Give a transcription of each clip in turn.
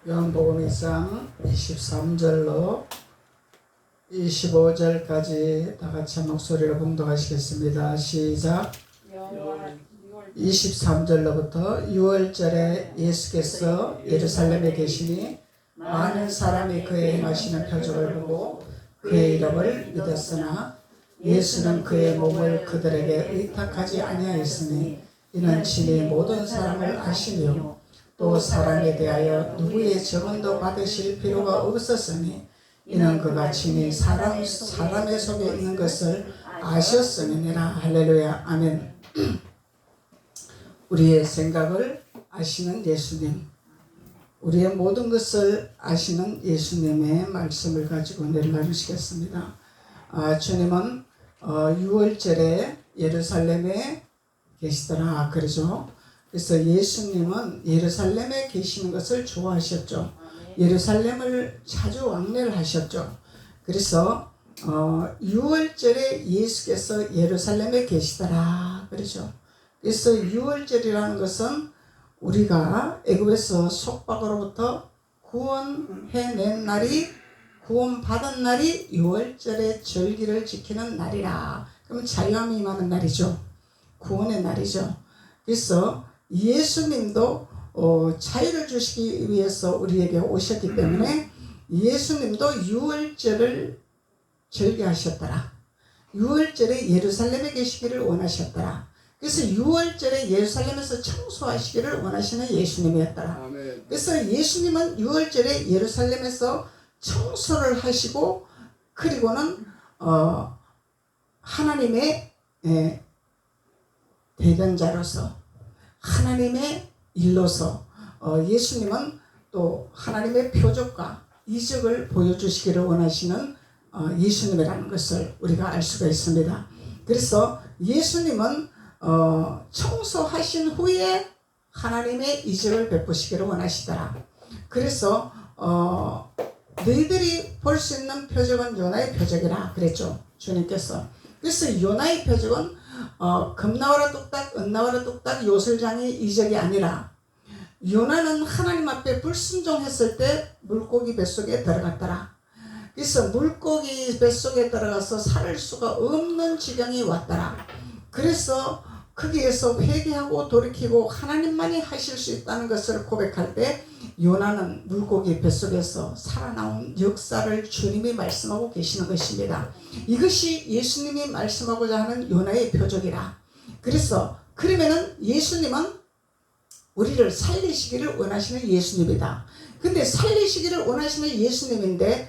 요한복음 2장 23절로 25절까지 다 같이 한 목소리로 봉독하시겠습니다. 시작. 23절로부터 6월절에 예수께서 예루살렘에 계시니 많은 사람이 그의 행하시는 표적을 보고 그의 이름을 믿었으나 예수는 그의 몸을 그들에게 의탁하지 아니하였으니 이는 친히 모든 사람을 아시며 또 사람에 대하여 누구의 증언도 받으실 필요가 없었으니 이는 그가 친히 사람의 속에 있는 것을 아셨음이니라. 할렐루야. 아멘. 우리의 생각을 아시는 예수님, 우리의 모든 것을 아시는 예수님의 말씀을 가지고 내일 나누시겠습니다. 주님은 6월절에 예루살렘에 계시더라 그러죠. 그래서 예수님은 예루살렘에 계시는 것을 좋아하셨죠. 예루살렘을 자주 왕래를 하셨죠. 그래서 6월절에 예수께서 예루살렘에 계시더라 그러죠. 그래서 6월절이라는 것은 우리가 애굽에서 속박으로부터 구원해낸 날이, 구원받은 날이 6월절의 절기를 지키는 날이라. 그럼 자유함이 임하는 날이죠. 구원의 날이죠. 그래서 예수님도 자유를 주시기 위해서 우리에게 오셨기 때문에 예수님도 6월절을 절기하셨더라. 6월절에 예루살렘에 계시기를 원하셨더라. 그래서 6월절에 예루살렘에서 청소하시기를 원하시는 예수님이었더라. 그래서 예수님은 6월절에 예루살렘에서 청소를 하시고 그리고는 하나님의 대변자로서 하나님의 일로서 예수님은 또 하나님의 표적과 이적을 보여주시기를 원하시는 예수님이라는 것을 우리가 알 수가 있습니다. 그래서 예수님은 청소하신 후에 하나님의 이적을 베푸시기를 원하시더라. 그래서 너희들이 볼 수 있는 표적은 요나의 표적이라 그랬죠. 주님께서. 그래서 요나의 표적은 금나와라 뚝딱 은나와라 뚝딱 요술장의 이적이 아니라 요나는 하나님 앞에 불순종했을 때 물고기 뱃속에 들어갔더라. 그래서 물고기 뱃속에 들어가서 살 수가 없는 지경이 왔더라. 그래서 거기에서 회개하고 돌이키고 하나님만이 하실 수 있다는 것을 고백할 때 요나는 물고기 뱃속에서 살아나온 역사를 주님이 말씀하고 계시는 것입니다. 이것이 예수님이 말씀하고자 하는 요나의 표적이라. 그래서 그러면은 예수님은 우리를 살리시기를 원하시는 예수님이다. 근데 살리시기를 원하시는 예수님인데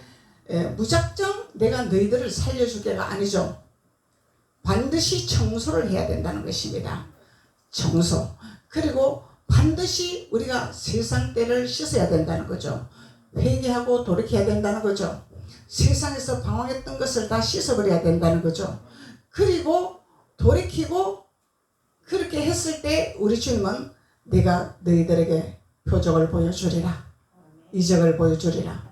무작정 내가 너희들을 살려줄 게가 아니죠. 반드시 청소를 해야 된다는 것입니다. 청소. 그리고 반드시 우리가 세상 때를 씻어야 된다는 거죠. 회개하고 돌이켜야 된다는 거죠. 세상에서 방황했던 것을 다 씻어버려야 된다는 거죠. 그리고 돌이키고 그렇게 했을 때 우리 주님은 내가 너희들에게 표적을 보여주리라. 이적을 보여주리라.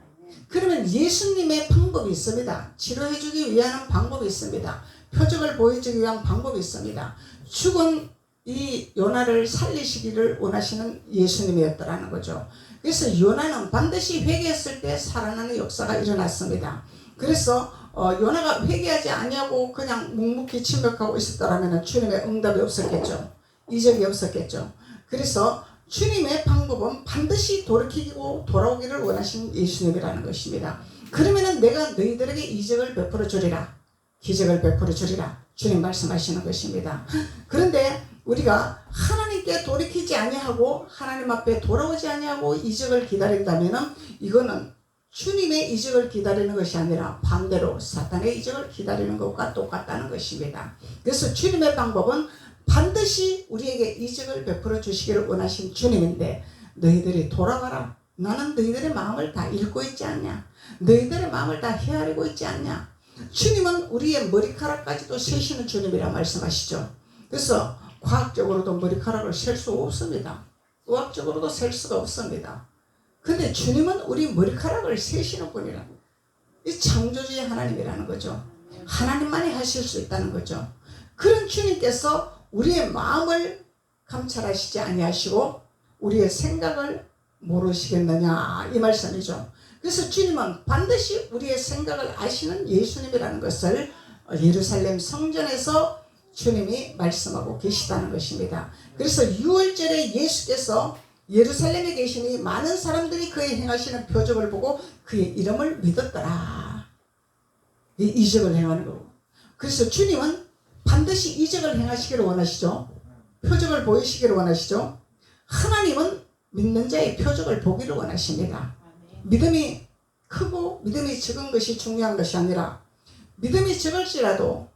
그러면 예수님의 방법이 있습니다. 치료해주기 위한 방법이 있습니다. 표적을 보여주기 위한 방법이 있습니다. 죽은 이 요나를 살리시기를 원하시는 예수님이었더라는 거죠. 그래서 요나는 반드시 회개했을 때 살아나는 역사가 일어났습니다. 그래서 요나가 회개하지 아니하고 그냥 묵묵히 침묵하고 있었더라면 주님의 응답이 없었겠죠. 이적이 없었겠죠. 그래서 주님의 방법은 반드시 돌이키고 돌아오기를 원하시는 예수님이라는 것입니다. 그러면은 내가 너희들에게 이적을 베풀어 주리라. 기적을 베풀어 주리라. 주님 말씀하시는 것입니다. 그런데 우리가 하나님께 돌이키지 아니하고 하나님 앞에 돌아오지 아니하고 이적을 기다린다면 이거는 주님의 이적을 기다리는 것이 아니라 반대로 사탄의 이적을 기다리는 것과 똑같다는 것입니다. 그래서 주님의 방법은 반드시 우리에게 이적을 베풀어 주시기를 원하신 주님인데 너희들이 돌아가라. 나는 너희들의 마음을 다 읽고 있지 않냐. 너희들의 마음을 다 헤아리고 있지 않냐. 주님은 우리의 머리카락까지도 세시는 주님이라 말씀하시죠. 그래서 과학적으로도 머리카락을 셀 수 없습니다. 의학적으로도 셀 수가 없습니다. 근데 주님은 우리 머리카락을 세시는 분이라. 이 창조주의 하나님이라는 거죠. 하나님만이 하실 수 있다는 거죠. 그런 주님께서 우리의 마음을 감찰하시지 아니하시고 우리의 생각을 모르시겠느냐 이 말씀이죠. 그래서 주님은 반드시 우리의 생각을 아시는 예수님이라는 것을 예루살렘 성전에서 주님이 말씀하고 계시다는 것입니다. 그래서 6월절에 예수께서 예루살렘에 계시니 많은 사람들이 그의 행하시는 표적을 보고 그의 이름을 믿었더라. 이 이적을 행하는 거고. 그래서 주님은 반드시 이적을 행하시기를 원하시죠. 표적을 보이시기를 원하시죠. 하나님은 믿는 자의 표적을 보기를 원하십니다. 믿음이 크고 믿음이 적은 것이 중요한 것이 아니라 믿음이 적을지라도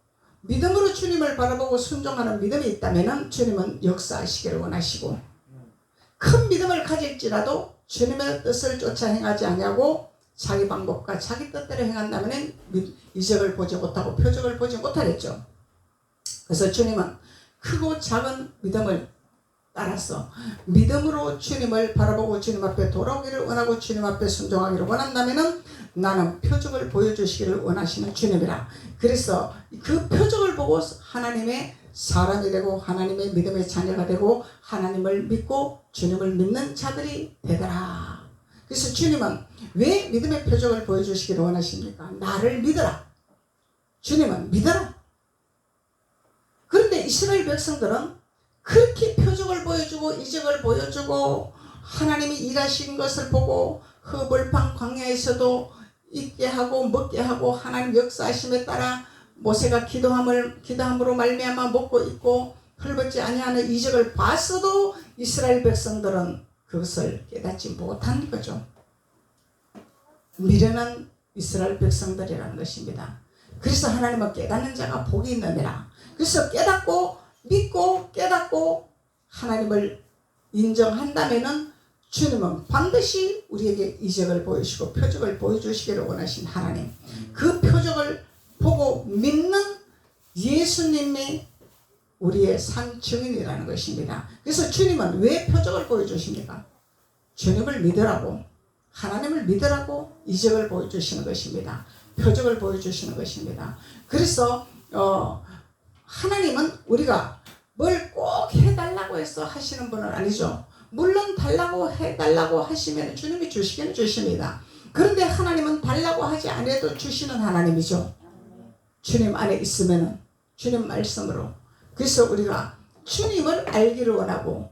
믿음으로 주님을 바라보고 순종하는 믿음이 있다면 주님은 역사하시기를 원하시고, 큰 믿음을 가질지라도 주님의 뜻을 쫓아 행하지 아니하고 자기 방법과 자기 뜻대로 행한다면 이적을 보지 못하고 표적을 보지 못하겠죠. 그래서 주님은 크고 작은 믿음을 따라서 믿음으로 주님을 바라보고 주님 앞에 돌아오기를 원하고 주님 앞에 순종하기를 원한다면 나는 표적을 보여주시기를 원하시는 주님이라. 그래서 그 표적을 보고 하나님의 사람이 되고 하나님의 믿음의 자녀가 되고 하나님을 믿고 주님을 믿는 자들이 되더라. 그래서 주님은 왜 믿음의 표적을 보여주시기를 원하십니까? 나를 믿어라. 주님은 믿어라. 그런데 이스라엘 백성들은 그렇게 표적을 보여주고 이적을 보여주고 하나님이 일하신 것을 보고 흑볼판 광야에서도 있게 하고 먹게 하고 하나님 역사하심에 따라 모세가 기도함으로 말미암아 먹고 있고 헐벗지 아니하는 이적을 봤어도 이스라엘 백성들은 그것을 깨닫지 못한 거죠. 미련한 이스라엘 백성들이라는 것입니다. 그래서 하나님은 깨닫는 자가 복이 있느니라. 그래서 깨닫고 믿고 깨닫고 하나님을 인정한다면은 주님은 반드시 우리에게 이적을 보이시고 표적을 보여주시기를 원하신 하나님, 그 표적을 보고 믿는 예수님이 우리의 산 증인이라는 것입니다. 그래서 주님은 왜 표적을 보여주십니까? 주님을 믿으라고, 하나님을 믿으라고 이적을 보여주시는 것입니다. 표적을 보여주시는 것입니다. 그래서 하나님은 우리가 뭘 꼭 해달라고 해서 하시는 분은 아니죠. 물론 달라고 해달라고 하시면 주님이 주시기는 주십니다. 그런데 하나님은 달라고 하지 않아도 주시는 하나님이죠. 주님 안에 있으면 주님 말씀으로. 그래서 우리가 주님을 알기를 원하고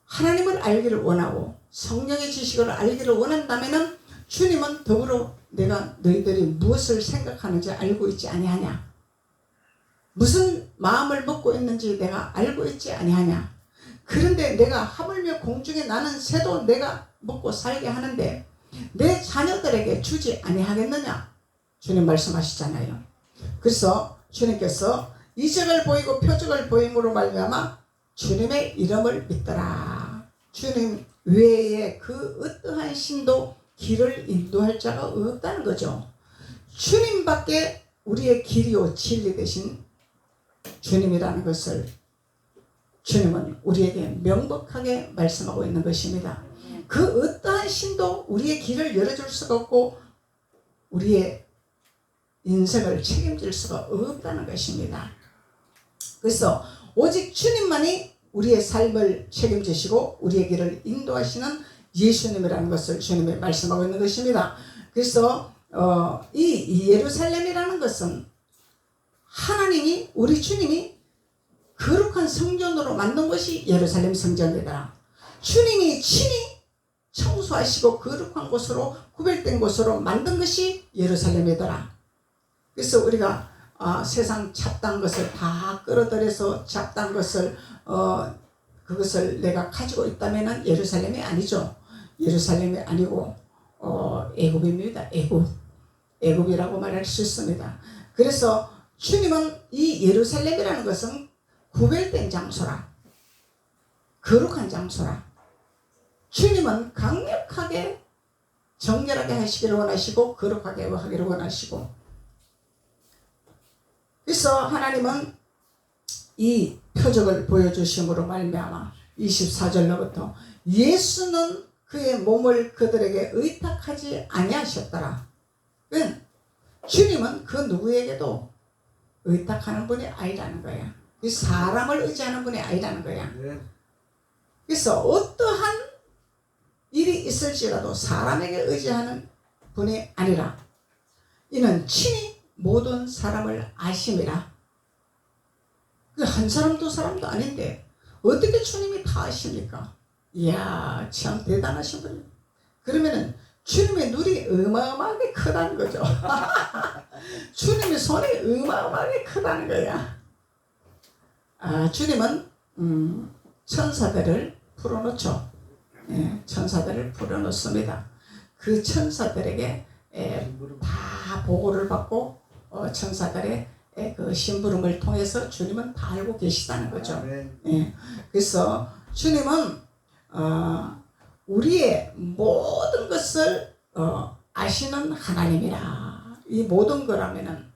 하나님을 알기를 원하고 성령의 지식을 알기를 원한다면 주님은 더불어 내가 너희들이 무엇을 생각하는지 알고 있지 아니하냐, 무슨 마음을 먹고 있는지 내가 알고 있지 아니하냐. 그런데 내가 하물며 공중에 나는 새도 내가 먹고 살게 하는데 내 자녀들에게 주지 아니하겠느냐. 주님 말씀하시잖아요. 그래서 주님께서 이적을 보이고 표적을 보임으로 말미암아 주님의 이름을 믿더라. 주님 외에 그 어떠한 신도 길을 인도할 자가 없다는 거죠. 주님밖에 우리의 길이요 진리 되신 주님이라는 것을 주님은 우리에게 명백하게 말씀하고 있는 것입니다. 그 어떠한 신도 우리의 길을 열어줄 수가 없고 우리의 인생을 책임질 수가 없다는 것입니다. 그래서 오직 주님만이 우리의 삶을 책임지시고 우리의 길을 인도하시는 예수님이라는 것을 주님이 말씀하고 있는 것입니다. 그래서 이 예루살렘이라는 것은 하나님이, 우리 주님이 거룩한 성전으로 만든 것이 예루살렘 성전이다. 주님이 친히 청소하시고 거룩한 곳으로 구별된 곳으로 만든 것이 예루살렘이더라. 그래서 우리가 세상 잡다한 것을 다 끌어들여서 잡다한 것을 그것을 내가 가지고 있다면 예루살렘이 아니죠. 예루살렘이 아니고 애굽입니다. 애굽이라고 말할 수 있습니다. 그래서 주님은 이 예루살렘이라는 것은 구별된 장소라, 거룩한 장소라. 주님은 강력하게 정결하게 하시기를 원하시고 거룩하게 하기를 원하시고, 그래서 하나님은 이 표적을 보여주심으로 말미암아 24절로부터 예수는 그의 몸을 그들에게 의탁하지 아니하셨더라. 주님은 그 누구에게도 의탁하는 분이 아니라는 거야. 사람을 의지하는 분이 아니라는 거야. 그래서 어떠한 일이 있을지라도 사람에게 의지하는 분이 아니라 이는 친히 모든 사람을 아심이라. 한 사람 두 사람도 아닌데 어떻게 주님이 다 아십니까? 이야, 참 대단하신 분이에요. 그러면은 주님의 눈이 어마어마하게 크다는 거죠. 주님의 손이 어마어마하게 크다는 거야. 주님은 천사들을 풀어놓죠. 예, 천사들을 풀어놓습니다. 그 천사들에게 다 보고를 받고 천사들의 그 심부름을 통해서 주님은 다 알고 계시다는 거죠. 예, 그래서 주님은 우리의 모든 것을 아시는 하나님이라. 이 모든 거라면은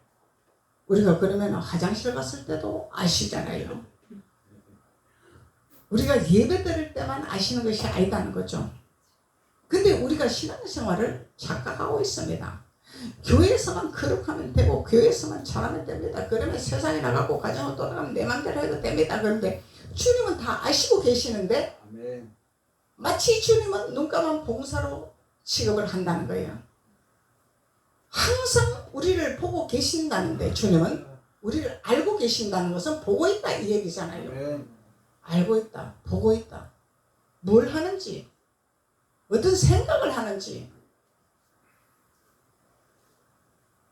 우리가 그러면 화장실 갔을 때도 아시잖아요. 우리가 예배 드릴 때만 아시는 것이 아니다는 거죠. 근데 우리가 신앙생활을 착각하고 있습니다. 교회에서만 거룩하면 되고 교회에서만 잘하면 됩니다. 그러면 세상에 나가고 가정을 돌아가면 내 맘대로 해도 됩니다. 그런데 주님은 다 아시고 계시는데 마치 주님은 눈 감은 봉사로 취급을 한다는 거예요. 항상 우리를 보고 계신다는데 주님은 우리를 알고 계신다는 것은 보고 있다 이 얘기잖아요. 알고 있다, 보고 있다. 뭘 하는지, 어떤 생각을 하는지,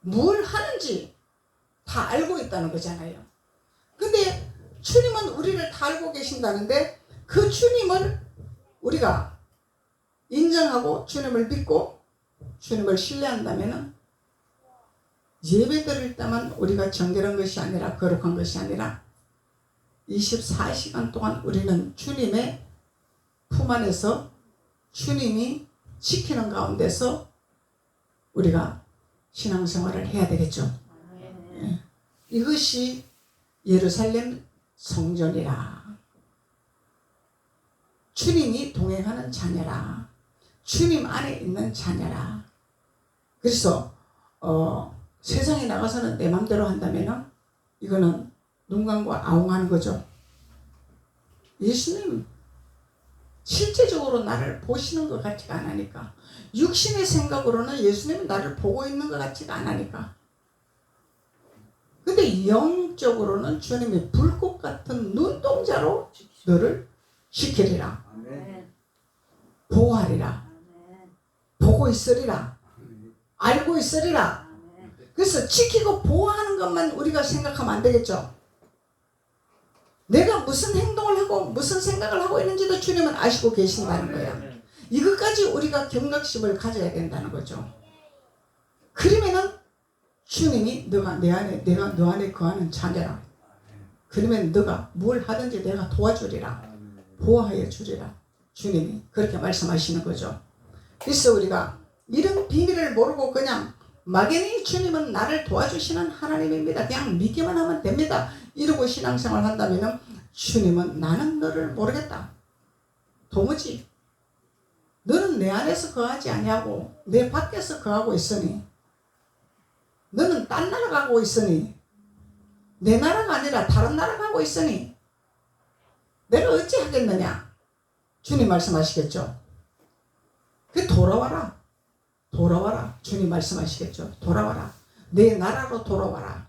뭘 하는지 다 알고 있다는 거잖아요. 근데 주님은 우리를 다 알고 계신다는데 그 주님을 우리가 인정하고 주님을 믿고 주님을 신뢰한다면 예배 드릴 때만 우리가 정결한 것이 아니라 거룩한 것이 아니라 24시간 동안 우리는 주님의 품 안에서 주님이 지키는 가운데서 우리가 신앙생활을 해야 되겠죠. 예. 이것이 예루살렘 성전이라. 주님이 동행하는 자녀라. 주님 안에 있는 자녀라. 그래서 세상에 나가서는 내 맘대로 한다면 이거는 눈 감고 아웅하는 거죠. 예수님 실제적으로 나를 보시는 것 같지가 않으니까, 육신의 생각으로는 예수님은 나를 보고 있는 것 같지가 않으니까. 근데 영적으로는 주님이 불꽃 같은 눈동자로 너를 지키리라, 보호하리라, 보고 있으리라, 알고 있으리라. 그래서 지키고 보호하는 것만 우리가 생각하면 안 되겠죠. 내가 무슨 행동을 하고 무슨 생각을 하고 있는지도 주님은 아시고 계신다는 거야. 이것까지 우리가 경각심을 가져야 된다는 거죠. 그러면은 주님이 너가 내 안에, 내가 너 안에 거하는 자녀라. 그러면 너가 뭘 하든지 내가 도와주리라, 보호하여 주리라. 주님이 그렇게 말씀하시는 거죠. 그래서 우리가 이런 비밀을 모르고 그냥 막연히 주님은 나를 도와주시는 하나님입니다, 그냥 믿기만 하면 됩니다, 이러고 신앙생활 한다면 주님은 나는 너를 모르겠다, 도무지 너는 내 안에서 거하지 아니하고 내 밖에서 거하고 있으니, 너는 딴 나라 가고 있으니, 내 나라가 아니라 다른 나라 가고 있으니 내가 어찌 하겠느냐. 주님 말씀하시겠죠. 그 돌아와라, 돌아와라. 주님 말씀하시겠죠. 돌아와라, 내 나라로 돌아와라,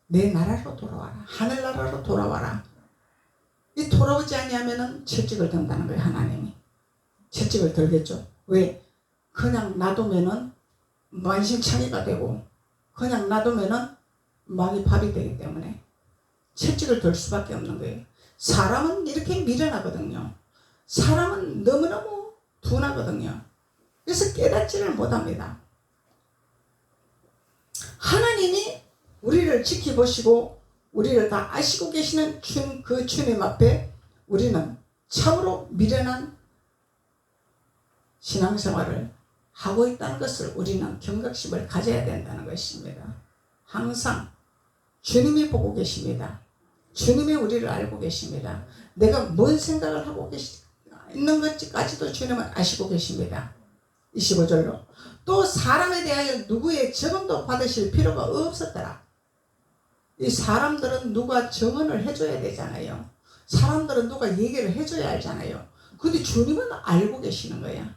내 나라로 돌아와라, 하늘나라로 돌아와라. 이 돌아오지 아니하면은 채찍을 든다는 거예요. 하나님이 채찍을 들겠죠. 왜? 그냥 놔두면은 만신창이가 되고 그냥 놔두면은 막이 밥이 되기 때문에 채찍을 들 수밖에 없는 거예요. 사람은 이렇게 미련하거든요. 사람은 너무너무 둔하거든요. 그래서 깨닫지를 못합니다. 하나님이 우리를 지켜보시고 우리를 다 아시고 계시는 그 주님 앞에 우리는 참으로 미련한 신앙생활을 하고 있다는 것을 우리는 경각심을 가져야 된다는 것입니다. 항상 주님이 보고 계십니다. 주님이 우리를 알고 계십니다. 내가 뭔 생각을 하고 있는 것까지도 주님은 아시고 계십니다. 25절로 또 사람에 대하여 누구의 증언도 받으실 필요가 없었더라. 이 사람들은 누가 증언을 해줘야 되잖아요. 사람들은 누가 얘기를 해줘야 알잖아요. 근데 주님은 알고 계시는 거야.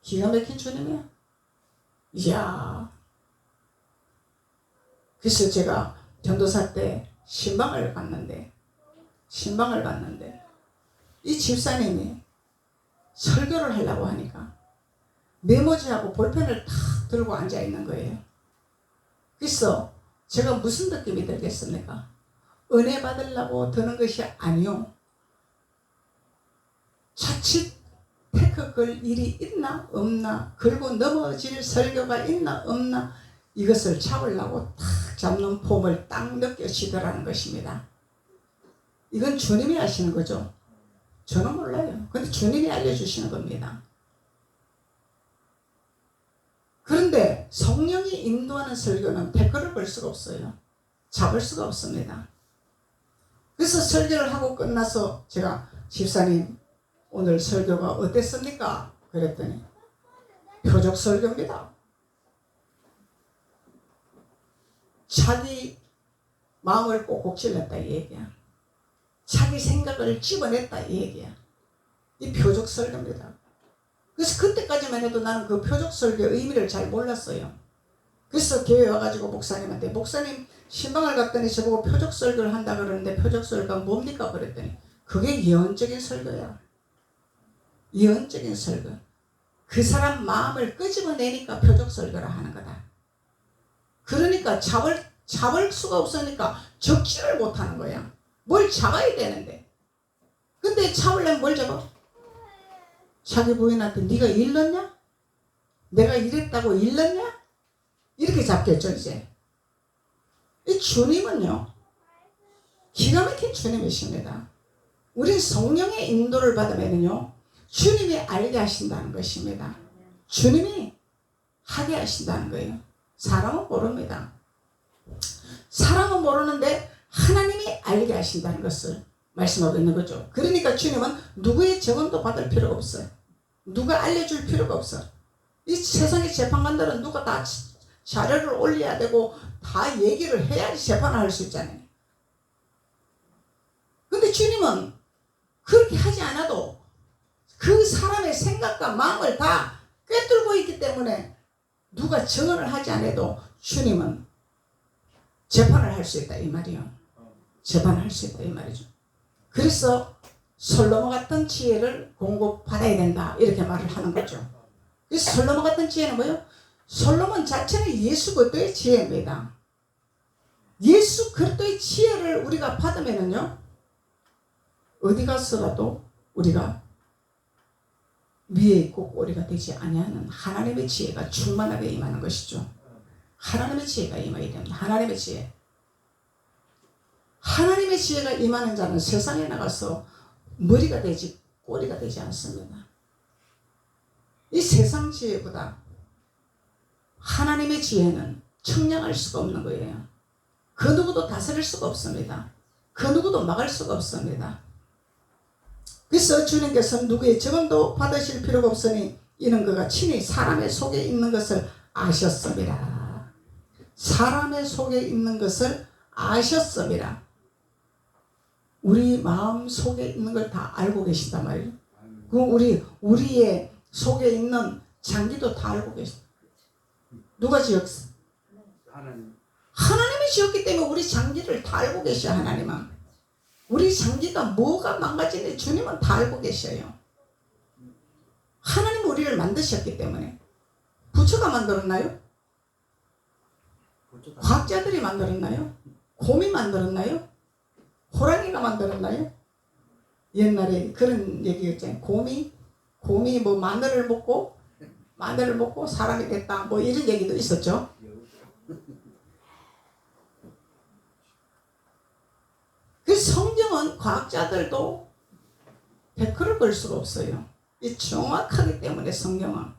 기가 막힌 주님이야. 이야. 그래서 제가 전도사 때 신방을 갔는데 이 집사님이 설교를 하려고 하니까 메모지하고 볼펜을 탁 들고 앉아 있는 거예요. 그래서 제가 무슨 느낌이 들겠습니까? 은혜 받으려고 드는 것이 아니요. 자칫 태크 걸 일이 있나 없나, 걸고 넘어질 설교가 있나 없나, 이것을 잡으려고 탁 잡는 폼을 딱 느껴지더라는 것입니다. 이건 주님이 하시는 거죠. 저는 몰라요. 근데 주님이 알려주시는 겁니다. 그런데 성령이 인도하는 설교는 태클을 걸 수가 없어요. 잡을 수가 없습니다. 그래서 설교를 하고 끝나서 제가 집사님 오늘 설교가 어땠습니까? 그랬더니 표적 설교입니다. 자기 마음을 꼭꼭 찔렀다 이 얘기야. 자기 생각을 집어냈다 이 얘기야. 이 표적 설교입니다. 그래서 그때까지만 해도 나는 그 표적 설교의 의미를 잘 몰랐어요. 그래서 교회 와가지고 목사님한테 목사님 신방을 갔더니 저보고 표적 설교를 한다 그러는데 표적 설교가 뭡니까? 그랬더니 그게 예언적인 설교야. 예언적인 설교. 그 사람 마음을 끄집어내니까 표적 설교를 하는 거다. 그러니까 잡을 수가 없으니까 적지를 못하는 거야. 뭘 잡아야 되는데. 근데 잡으려면 뭘 잡아? 자기 부인한테 네가 일렀냐? 내가 이랬다고 일렀냐? 이렇게 잡겠죠 이제. 이 주님은요 기가 막힌 주님이십니다. 우린 성령의 인도를 받으면요 주님이 알게 하신다는 것입니다. 주님이 하게 하신다는 거예요. 사람은 모릅니다. 사람은 모르는데 하나님이 알게 하신다는 것을 말씀하고 있는 거죠. 그러니까 주님은 누구의 증언도 받을 필요가 없어요. 누가 알려줄 필요가 없어. 이 세상의 재판관들은 누가 다 자료를 올려야 되고 다 얘기를 해야지 재판을 할 수 있잖아요. 근데 주님은 그렇게 하지 않아도 그 사람의 생각과 마음을 다 꿰뚫고 있기 때문에 누가 증언을 하지 않아도 주님은 재판을 할 수 있다 이 말이요. 재판을 할 수 있다 이 말이죠. 그래서 솔로몬 같은 지혜를 공급받아야 된다 이렇게 말을 하는 거죠. 그래서 솔로몬 같은 지혜는 뭐예요? 솔로몬 자체는 예수 그리스도의 지혜입니다. 예수 그리스도의 지혜를 우리가 받으면은요 어디 가서라도 우리가 위에 있고 꼬리가 되지 아니하는 하나님의 지혜가 충만하게 임하는 것이죠. 하나님의 지혜가 임하게 됩니다. 하나님의 지혜. 하나님의 지혜가 임하는 자는 세상에 나가서 머리가 되지 꼬리가 되지 않습니다. 이 세상 지혜보다 하나님의 지혜는 청량할 수가 없는 거예요. 그 누구도 다스릴 수가 없습니다. 그 누구도 막을 수가 없습니다. 그래서 주님께서는 누구의 증언도 받으실 필요가 없으니 이는 그가 친히 사람의 속에 있는 것을 아셨음이라. 사람의 속에 있는 것을 아셨음이라. 우리 마음 속에 있는 걸 다 알고 계신단 말이에요. 그럼 우리의 속에 있는 장기도 다 알고 계십니다. 누가 지었어? 하나님이 지었기 때문에 우리 장기를 다 알고 계셔. 하나님은 우리 장기가 뭐가 망가지는지 주님은 다 알고 계셔요. 하나님 우리를 만드셨기 때문에. 부처가 만들었나요? 과학자들이 만들었나요? 곰이 만들었나요? 호랑이가 만들었나요? 옛날에 그런 얘기였잖아요. 곰이 뭐 마늘을 먹고 사람이 됐다 뭐 이런 얘기도 있었죠. 그 성경은 과학자들도 100%를 걸 수가 없어요. 이 정확하기 때문에 성경은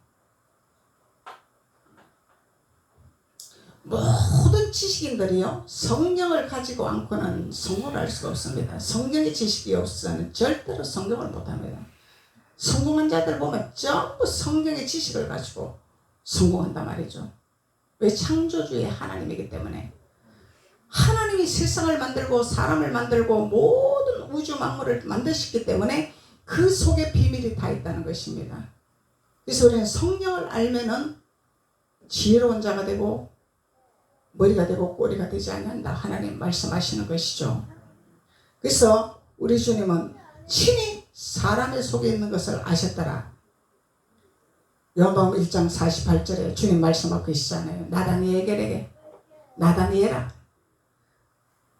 모든 지식인들이요 성경을 가지고 않고는 성공을 할 수가 없습니다. 성경의 지식이 없으면 절대로 성공을 못합니다. 성공한 자들 보면 전부 성경의 지식을 가지고 성공한단 말이죠. 왜? 창조주의 하나님이기 때문에. 하나님이 세상을 만들고 사람을 만들고 모든 우주 만물을 만드셨기 때문에 그 속에 비밀이 다 있다는 것입니다. 그래서 우리는 성령을 알면은 지혜로운 자가 되고 머리가 되고 꼬리가 되지 않는다. 하나님 말씀하시는 것이죠. 그래서 우리 주님은 친히 사람의 속에 있는 것을 아셨더라. 요한복음 1장 48절에 주님 말씀하고 계시잖아요. 나다니엘에게 나다니엘아,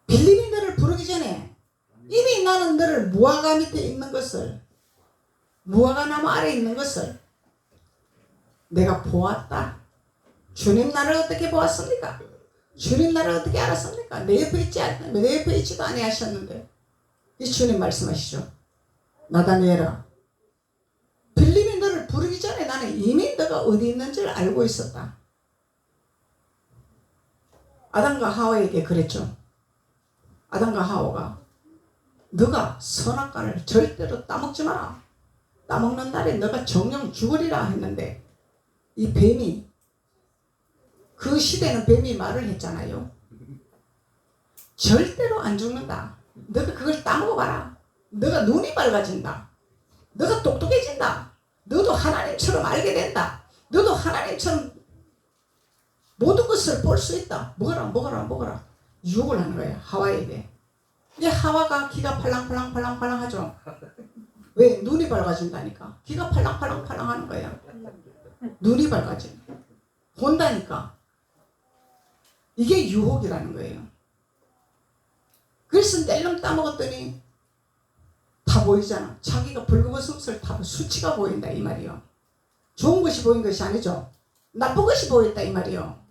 빌립이 너를 부르기 전에 이미 나는 너를 무화과 밑에 있는 것을, 무화과 나무 아래 있는 것을 내가 보았다. 주님 나를 어떻게 보았습니까? 주님 나를 어떻게 알았습니까? 내 옆에 있지도 아니하셨는데. 이 주님 말씀하시죠. 나다니엘아, 빌립이 너를 부르기 전에 나는 이미 너가 어디 있는지를 알고 있었다. 아담과 하와에게 그랬죠. 아담과 하와가 너가 선악과를 절대로 따먹지 마라. 따먹는 날에 너가 정령 죽으리라 했는데 이 뱀이, 그 시대는 뱀이 말을 했잖아요. 절대로 안 죽는다. 너가 그걸 따먹어봐라. 너가 눈이 밝아진다. 너가 똑똑해진다. 너도 하나님처럼 알게 된다. 너도 하나님처럼 모든 것을 볼 수 있다. 먹어라. 유혹을 하는 거예요. 하와에게. 이제 하와가 기가 팔랑팔랑 하죠. 왜? 눈이 밝아진다니까. 기가 팔랑 하는 거야. 눈이 밝아진. 본다니까. 이게 유혹이라는 거예요. 그래서 낼름 따먹었더니 다 보이잖아. 자기가 벌거벗은 다 수치가 보인다 이 말이요. 좋은 것이 보인 것이 아니죠. 나쁜 것이 보였다 이 말이요.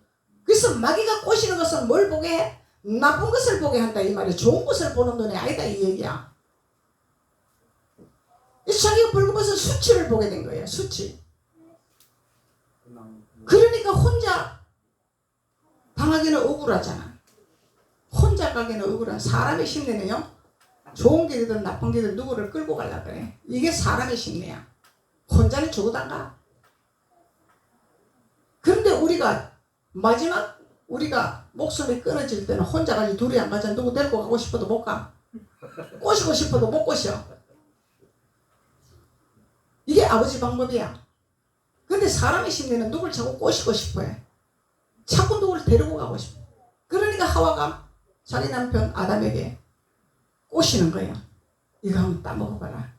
그래서 마귀가 꼬시는 것은 뭘 보게 해? 나쁜 것을 보게 한다 이 말이요. 좋은 것을 보는 눈이 아니다 이 얘기야. 그래서 자기가 벌거벗은 수치를 보게 된 거예요. 수치. 그러니까 혼자 당하기는 억울하잖아. 혼자 가기는 억울한 사람의 심리는요. 좋은 길이든 나쁜 길이든 누구를 끌고 가려고 그래. 이게 사람의 심리야. 혼자는 죽어도 가. 그런데 우리가 마지막 우리가 목숨이 끊어질 때는 혼자 가지 둘이 안 가자. 누구 데리고 가고 싶어도 못 가. 꼬시고 싶어도 못 꼬셔. 이게 아버지 방법이야. 근데 사람의 심리는 누굴 자꾸 꼬시고 싶어 해. 자꾸 누구를 데리고 가고 싶어. 그러니까 하와가 자기 남편 아담에게 꼬시는 거야. 이거 한번 따먹어봐라.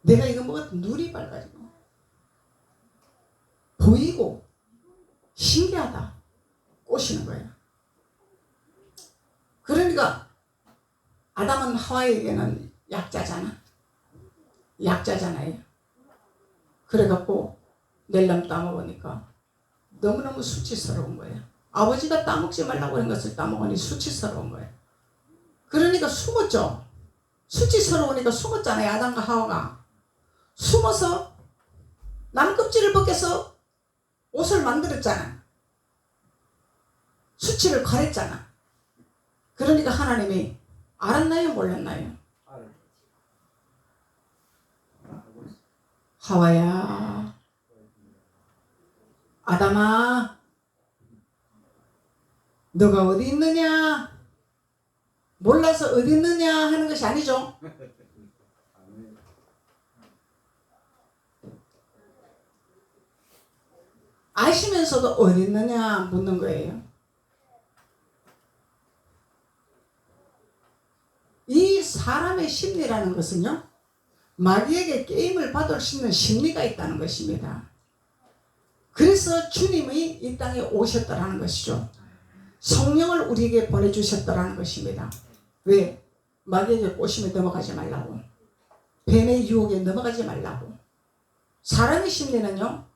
내가 이거 먹었더니 눈이 밝아지고 보이고 신기하다. 꼬시는 거야. 그러니까 아담은 하와에게는 약자잖아요. 그래갖고 낼름 따먹으니까 너무너무 수치스러운 거예요. 아버지가 따먹지 말라고 한 것을 따먹으니 수치스러운 거예요. 그러니까 숨었죠. 수치스러우니까 숨었잖아요. 아담과 하와가. 숨어서 남 껍질을 벗겨서 옷을 만들었잖아. 수치를 가렸잖아. 그러니까 하나님이 알았나요? 몰랐나요? 하와야, 아담아, 너가 어디 있느냐? 몰라서 어디 있느냐 하는 것이 아니죠. 아시면서도 어디 있느냐 묻는 거예요. 이 사람의 심리라는 것은요, 마귀에게 게임을 받을 수 있는 심리가 있다는 것입니다. 그래서 주님이 이 땅에 오셨다라는 것이죠. 성령을 우리에게 보내주셨다라는 것입니다. 왜? 마귀에게 꼬심에 넘어가지 말라고. 뱀의 유혹에 넘어가지 말라고. 사람의 심리는요,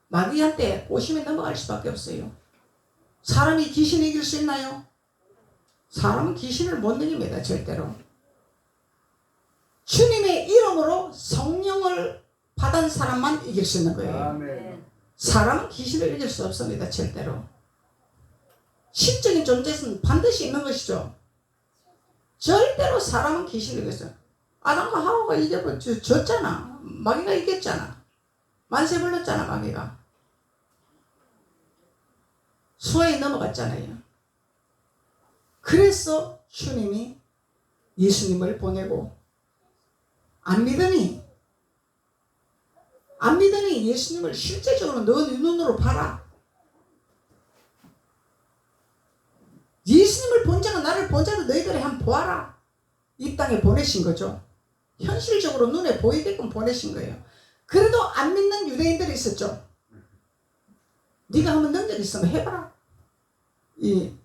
마귀한테 꼬심에 넘어갈 수밖에 없어요. 사람이 귀신을 이길 수 있나요? 사람은 귀신을 못 이깁니다. 절대로. 주님의 이름으로 성령을 받은 사람만 이길 수 있는 거예요. 아멘. 사람은 귀신을 이길 수 없습니다. 절대로. 신적인 존재는 반드시 있는 것이죠. 절대로 사람은 귀신을 이겼어요. 아담과 하와가 졌잖아. 마귀가 이겼잖아. 만세 불렀잖아. 마귀가. 수하에 넘어갔잖아요. 그래서 주님이 예수님을 보내고 안 믿으니 안 믿으니 예수님을 실제적으로 너 눈으로 봐라. 예수님을 본 자가 나를 본 자도 너희들이 한번 보아라. 이 땅에 보내신 거죠. 현실적으로 눈에 보이게끔 보내신 거예요. 그래도 안 믿는 유대인들이 있었죠. 네가 한번 능력 있으면 해봐라. 이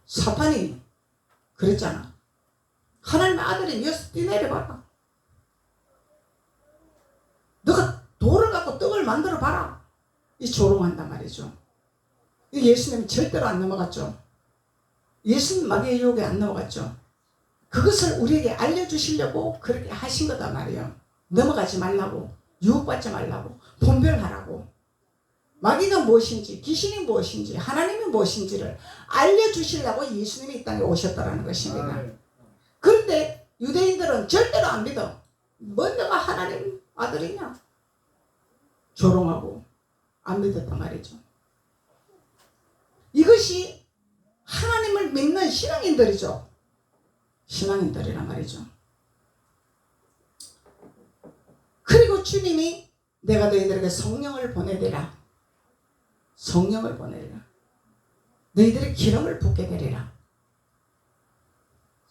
사탄이 그랬잖아. 하나님의 아들이 여기서 뛰내려봐라. 너가 돌을 갖고 떡을 만들어 봐라. 이 조롱한단 말이죠. 예수님 절대로 안 넘어갔죠. 예수님 마귀의 유혹에 안 넘어갔죠. 그것을 우리에게 알려주시려고 그렇게 하신 거다 말이에요. 넘어가지 말라고, 유혹받지 말라고, 분별하라고. 마귀가 무엇인지, 귀신이 무엇인지, 하나님이 무엇인지를 알려주시려고 예수님이 이 땅에 오셨다는 것입니다. 그런데 유대인들은 절대로 안 믿어. 뭐 내가 하나님 아들이냐? 조롱하고 안 믿었단 말이죠. 이것이 하나님을 믿는 신앙인들이죠. 신앙인들이란 말이죠. 그리고 주님이 내가 너희들에게 성령을 보내리라. 성령을 보내리라. 너희들의 기름을 붓게 되리라.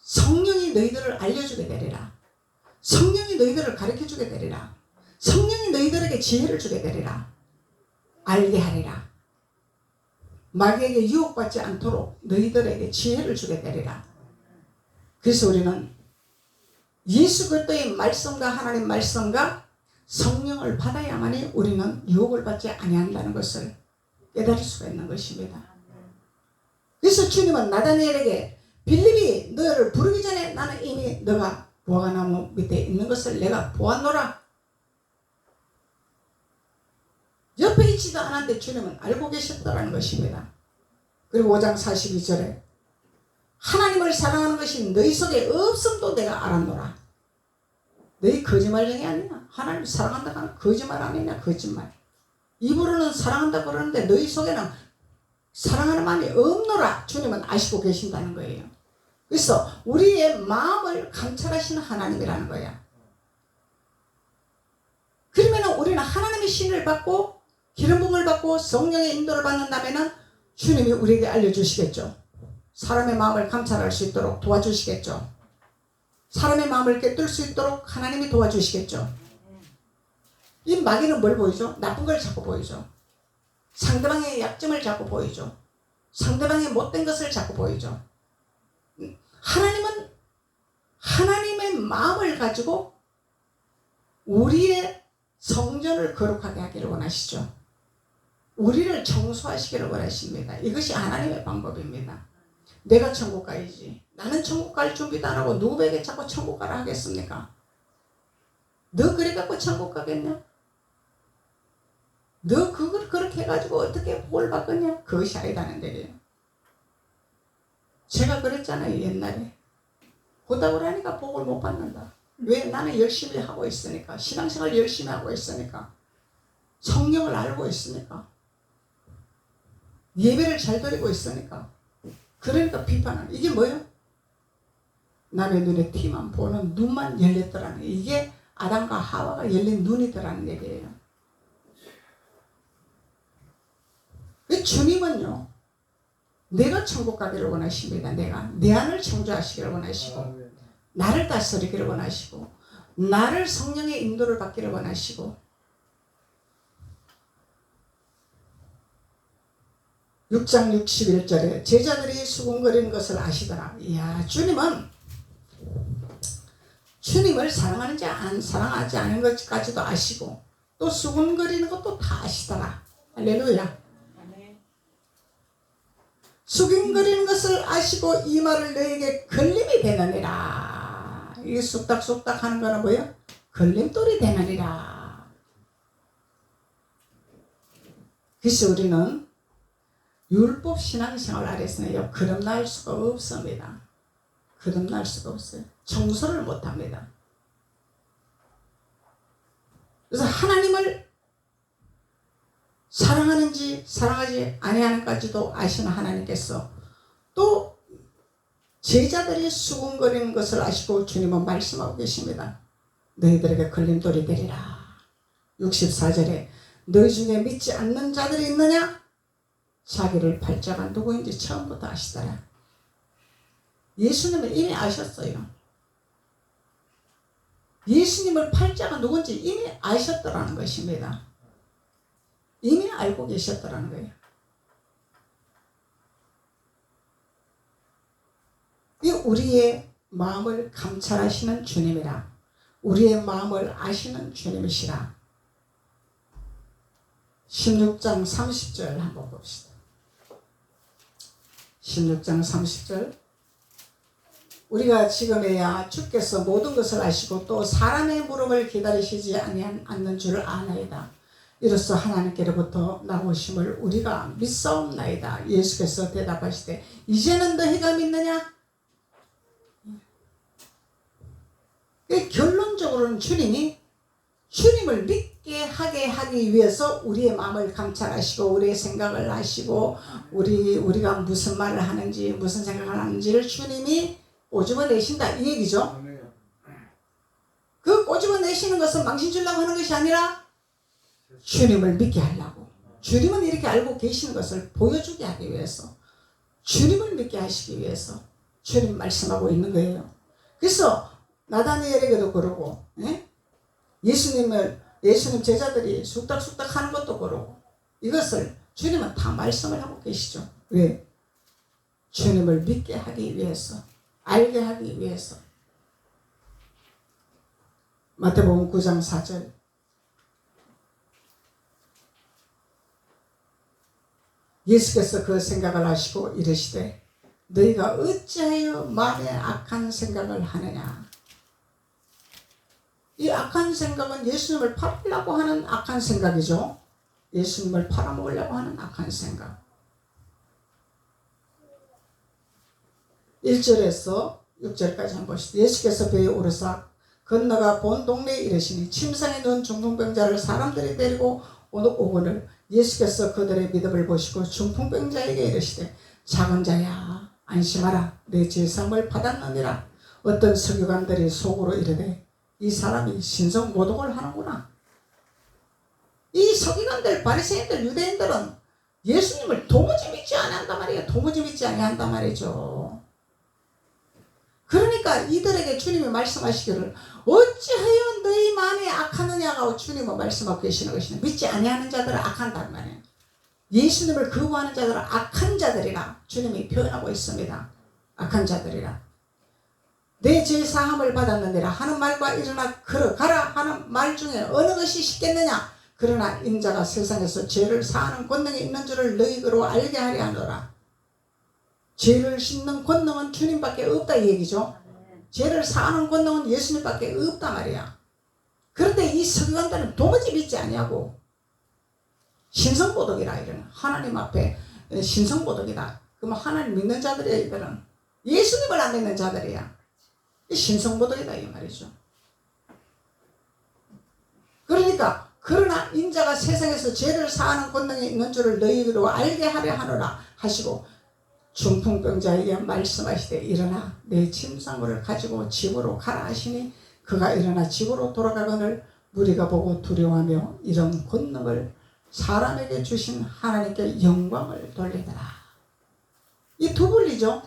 성령이 너희들을 알려주게 되리라. 성령이 너희들을 가르쳐주게 되리라. 성령이 너희들에게 지혜를 주게 되리라. 알게 하리라. 마귀에게 유혹받지 않도록 너희들에게 지혜를 주게 되리라. 그래서 우리는 예수 그리스도의 말씀과 하나님 말씀과 성령을 받아야만이 우리는 유혹을 받지 아니한다는 것을 깨달을 수가 있는 것입니다. 그래서 주님은 나다니엘에게 빌립이 너를 부르기 전에 나는 이미 너가 무화과나무 밑에 있는 것을 내가 보았노라. 옆에 있지도 않았는데 주님은 알고 계셨다는 것입니다. 그리고 5장 42절에 하나님을 사랑하는 것이 너희 속에 없음도 내가 알았노라. 너희 거짓말쟁이 아니냐? 하나님을 사랑한다고 하는 거짓말 아니냐? 거짓말. 입으로는 사랑한다고 그러는데 너희 속에는 사랑하는 마음이 없노라. 주님은 아시고 계신다는 거예요. 그래서 우리의 마음을 감찰하시는 하나님이라는 거야. 그러면 우리는 하나님의 신을 받고 기름 부음을 받고 성령의 인도를 받는다면 주님이 우리에게 알려주시겠죠. 사람의 마음을 감찰할 수 있도록 도와주시겠죠. 사람의 마음을 깨뜨릴 수 있도록 하나님이 도와주시겠죠. 이 마귀는 뭘 보이죠? 나쁜 걸 자꾸 보이죠. 상대방의 약점을 자꾸 보이죠. 상대방의 못된 것을 자꾸 보이죠. 하나님은 하나님의 마음을 가지고 우리의 성전을 거룩하게 하기를 원하시죠. 우리를 청소하시기를 원하십니다. 이것이 하나님의 방법입니다. 내가 천국 가야지. 나는 천국 갈 준비도 안 하고 누구에게 자꾸 천국 가라 하겠습니까? 너 그래 갖고 천국 가겠냐? 너 그걸 그렇게 해가지고 어떻게 복을 받겠냐? 그것이 아니다는 얘기예요. 제가 그랬잖아요. 옛날에. 고답을 하니까 복을 못 받는다. 왜? 나는 열심히 하고 있으니까. 신앙생활 열심히 하고 있으니까. 성령을 알고 있으니까. 예배를 잘 드리고 있으니까. 그러니까 비판은 이게 뭐예요? 남의 눈에 티만 보는 눈만 열렸더라는 게 이게 아담과 하와가 열린 눈이더라는 얘기예요. 주님은요, 내가 천국 가기를 원하십니다. 내 안을 창조하시기를 원하시고, 나를 다스리기를 원하시고, 나를 성령의 인도를 받기를 원하시고, 6장 61절에 제자들이 수군거리는 것을 아시더라. 이야, 주님을 사랑하는지 사랑하지 않은 것까지도 아시고 또 수군거리는 것도 다 아시더라. 할렐루야. 수군거리는 것을 아시고 이 말을 너에게 걸림이 되느니라. 이게 쑥닥쑥닥 하는 거는 뭐예요? 걸림돌이 되느니라. 그래서 우리는 율법 신앙생활 아래서는요, 거듭날 수가 없습니다. 거듭날 수가 없어요. 청소를 못합니다. 그래서 하나님을 사랑하는지 사랑하지 아니하는까지도 아시는 하나님께서 또 제자들이 수군거리는 것을 아시고 주님은 말씀하고 계십니다. 너희들에게 걸림돌이 되리라. 64절에 너희 중에 믿지 않는 자들이 있느냐? 자기를 팔자가 누구인지 처음부터 아시더라. 예수님은 이미 아셨어요. 예수님을 팔자가 누군지 이미 아셨더라는 것입니다. 이미 알고 계셨더라는 거예요. 이 우리의 마음을 감찰하시는 주님이라. 우리의 마음을 아시는 주님이시라. 16장 30절 한번 봅시다. 16장 30절. 우리가 지금에야 주께서 모든 것을 아시고 또 사람의 물음을 기다리시지 않는 줄을 아나이다. 이로써 하나님께로부터 나오심을 우리가 믿사옵나이다. 예수께서 대답하시되 이제는 너희가 믿느냐? 결론적으로는 주님을 믿게 하게 하기 위해서 우리의 마음을 감찰하시고 우리의 생각을 하시고 우리가 무슨 말을 하는지 무슨 생각을 하는지를 주님이 꼬집어내신다 이 얘기죠. 그 꼬집어내시는 것은 망신 주려고 하는 것이 아니라 주님을 믿게 하려고, 주님은 이렇게 알고 계시는 것을 보여주게 하기 위해서, 주님을 믿게 하시기 위해서 주님 말씀하고 있는 거예요. 그래서 나다니엘에게도 그러고 예수님 제자들이 쑥닥쑥닥 하는 것도 그러고 이것을 주님은 다 말씀을 하고 계시죠. 왜? 주님을 믿게 하기 위해서, 알게 하기 위해서. 마태복음 9장 4절. 예수께서 그 생각을 하시고 이르시되 너희가 어찌하여 마음에 악한 생각을 하느냐. 이 악한 생각은 예수님을 팔으려고 하는 악한 생각이죠. 예수님을 팔아먹으려고 하는 악한 생각. 1절에서 6절까지 한번 보시죠. 예수께서 배에 오르사 건너가 본 동네에 이르시니 침상에 누운 중풍병자를 사람들이 데리고 오거늘 예수께서 그들의 믿음을 보시고 중풍병자에게 이르시되 작은 자야 안심하라 내 제사함을 받았느니라. 어떤 서기관들이 속으로 이르되 이 사람이 신성모독을 하는구나. 이 서기관들, 바리새인들, 유대인들은 예수님을 도무지 믿지 않는단 말이에요. 도무지 믿지 않는단 말이죠. 그러니까 이들에게 주님이 말씀하시기를 어찌하여 너희 마음이 악하느냐고 주님은 말씀하고 계시는 것이냐. 믿지 아니하는 자들은 악한단 말이에요. 예수님을 거부하는 자들은 악한 자들이라 주님이 표현하고 있습니다. 악한 자들이라. 내 죄 사함을 받았느니라 하는 말과 일어나 걸어가라 하는 말 중에 어느 것이 쉽겠느냐. 그러나 인자가 세상에서 죄를 사하는 권능이 있는 줄을 너희로 알게 하려 하노라. 죄를 씻는 권능은 주님밖에 없다 이 얘기죠. 죄를 사하는 권능은 예수님밖에 없단 말이야. 그런데 이 서기관들은 도무지 믿지 아니하고 신성보독이라 이러는 하나님 앞에 신성보독이다. 그러면 하나님 믿는 자들이야. 이들은 예수님을 안 믿는 자들이야. 신성보독이다 이 말이죠. 그러니까 그러나 인자가 세상에서 죄를 사하는 권능이 있는 줄을 너희로 알게 하려 하노라 하시고 중풍병자에게 말씀하시되 일어나 내 침상을 가지고 집으로 가라 하시니 그가 일어나 집으로 돌아가거늘 무리가 보고 두려워하며 이런 권능을 사람에게 주신 하나님께 영광을 돌리더라. 이 두 분리죠.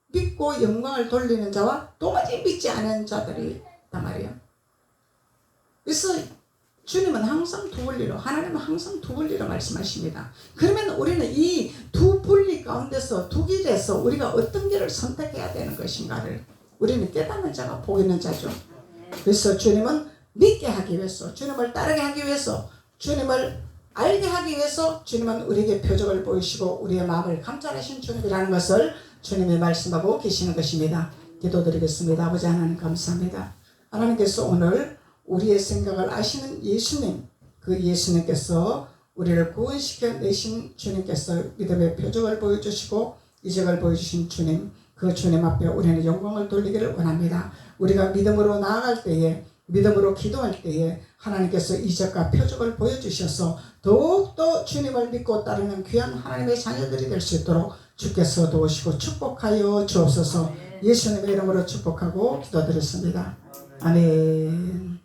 믿고 영광을 돌리는 자와 도무지 믿지 않은 자들이 있단 말이에요. 그래서 주님은 항상 두 분리로, 하나님은 항상 두 분리로 말씀하십니다. 그러면 우리는 이 두 분리 가운데서 두 길에서 우리가 어떤 길을 선택해야 되는 것인가를 우리는 깨닫는 자가 복 있는 자죠. 그래서 주님은 믿게 하기 위해서, 주님을 따르게 하기 위해서, 주님을 알게 하기 위해서 주님은 우리에게 표적을 보이시고 우리의 마음을 감찰하신 주님이라는 것을 주님이 말씀하고 계시는 것입니다. 기도드리겠습니다. 아버지 하나님 감사합니다. 하나님께서 오늘 우리의 생각을 아시는 예수님, 그 예수님께서 우리를 구원시켜 내신 주님께서 믿음의 표적을 보여주시고 이적을 보여주신 주님, 그 주님 앞에 우리는 영광을 돌리기를 원합니다. 우리가 믿음으로 나아갈 때에, 믿음으로 기도할 때에 하나님께서 이적과 표적을 보여주셔서 더욱더 주님을 믿고 따르는 귀한 하나님의 자녀들이 될 수 있도록 주께서 도우시고 축복하여 주옵소서. 예수님의 이름으로 축복하고 기도드렸습니다. 아멘.